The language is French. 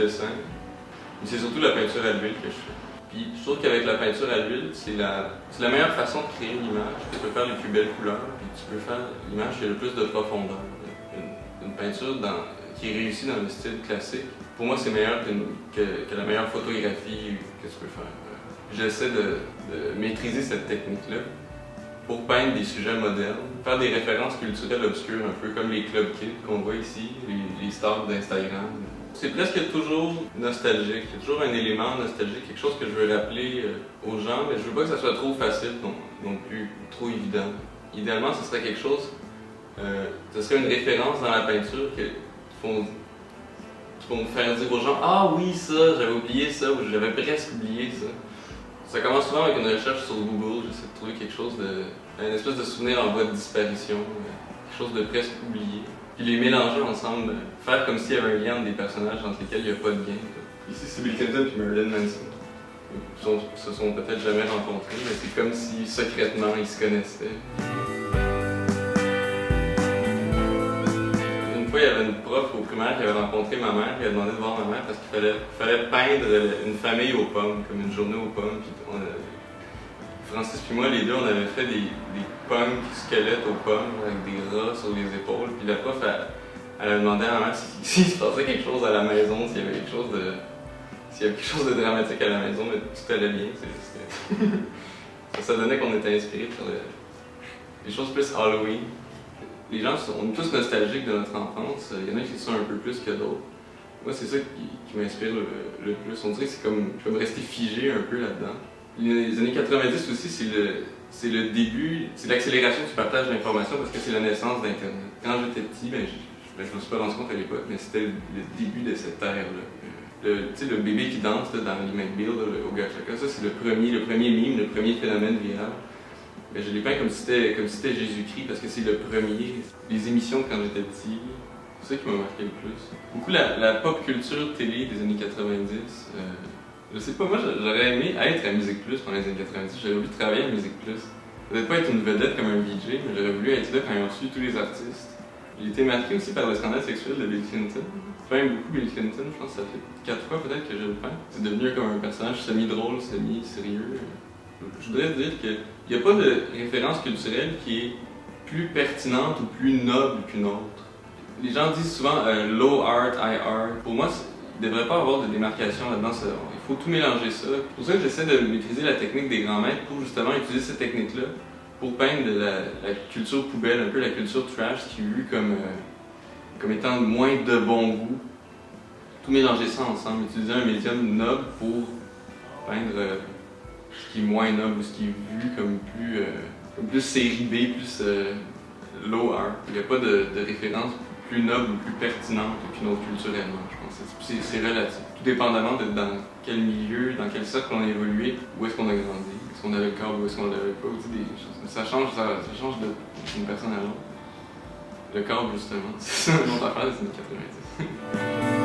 dessin. Mais c'est surtout la peinture à l'huile que je fais. Puis je trouve qu'avec la peinture à l'huile, c'est la meilleure façon de créer une image. Tu peux faire les plus belles couleurs, puis tu peux faire l'image qui a le plus de profondeur. Une peinture qui est réussie dans le style classique, pour moi c'est meilleur que la meilleure photographie que tu peux faire. J'essaie de maîtriser cette technique-là pour peindre des sujets modernes, faire des références culturelles obscures, un peu comme les club kids qu'on voit ici, les stars d'Instagram. C'est presque toujours nostalgique, il y a toujours un élément nostalgique, quelque chose que je veux rappeler aux gens, mais je veux pas que ça soit trop facile non plus, trop évident. Idéalement, ce serait quelque chose, ce serait une référence dans la peinture qui vont me faire dire aux gens « Ah oui, ça, j'avais oublié ça » ou « J'avais presque oublié ça ». Ça commence souvent avec une recherche sur Google, j'essaie de trouver quelque chose un espèce de souvenir en voie de disparition, quelque chose de presque oublié. Puis les mélanger ensemble, faire comme s'il y avait un lien entre des personnages entre lesquels il n'y a pas de lien. Ici, c'est Bill Clinton et Marilyn Manson. Ils se sont peut-être jamais rencontrés, mais c'est comme si secrètement ils se connaissaient. Une fois, il y avait une prof au primaire qui avait rencontré ma mère, qui avait demandé de voir ma mère parce qu'il fallait peindre une famille aux pommes, comme une journée aux pommes. Puis Francis et moi, les deux, on avait fait des pommes squelettes aux pommes, avec des rats sur les épaules. Puis la prof, elle a demandé à ma mère s'il se passait quelque chose à la maison, s'il y avait quelque chose de dramatique à la maison, mais tout allait bien. Ça donnait qu'on était inspirés par les choses plus Halloween. Les gens sont tous nostalgiques de notre enfance, il y en a qui sont un peu plus que d'autres. Moi, c'est ça qui m'inspire le plus. On dirait que c'est comme rester figé un peu là-dedans. Les années 90 aussi, c'est le début, c'est l'accélération du partage d'informations parce que c'est la naissance d'Internet. Quand j'étais petit, je me suis pas rendu compte à l'époque, mais c'était le début de cette ère-là. Le bébé qui danse là, dans Lee McBeal, au Gattaca, ça c'est le premier mime, le premier phénomène viral. Mais je l'ai peint comme si c'était Jésus-Christ parce que c'est le premier. Les émissions quand j'étais petit, c'est ça qui m'a marqué le plus. Beaucoup la pop culture télé des années 90. Je sais pas, moi j'aurais aimé être à Musique Plus pendant les années 90, j'aurais voulu travailler à Musique Plus. Peut-être pas être une vedette comme un VJ, mais j'aurais voulu être là quand ils ont reçu tous les artistes. J'ai été marqué aussi par le scandale sexuel de Bill Clinton. J'aime beaucoup Bill Clinton, je pense que ça fait 4 fois peut-être que je le peins. C'est devenu comme un personnage semi-drôle, semi-sérieux. Je voudrais dire qu'il n'y a pas de référence culturelle qui est plus pertinente ou plus noble qu'une autre. Les gens disent souvent low art, high art. Pour moi, il ne devrait pas avoir de démarcation là-dedans. Il faut tout mélanger ça. C'est pour ça que j'essaie de maîtriser la technique des grands maîtres pour justement utiliser cette technique-là pour peindre la culture poubelle, un peu la culture trash, qui est vue comme étant moins de bon goût. Tout mélanger ça ensemble, utiliser un médium noble pour peindre ce qui est moins noble ou ce qui est vu comme plus série B, plus low art. Il n'y a pas de référence plus noble ou plus pertinente qu'une autre culturellement, je pense. C'est relatif. Tout dépendamment de dans quel milieu, dans quel cercle on a évolué, où est-ce qu'on a grandi, est-ce qu'on avait le corps ou est-ce qu'on l'avait pas, des choses. Ça change d'une personne à l'autre. Le corps, justement, c'est ça, une autre affaire des années 90.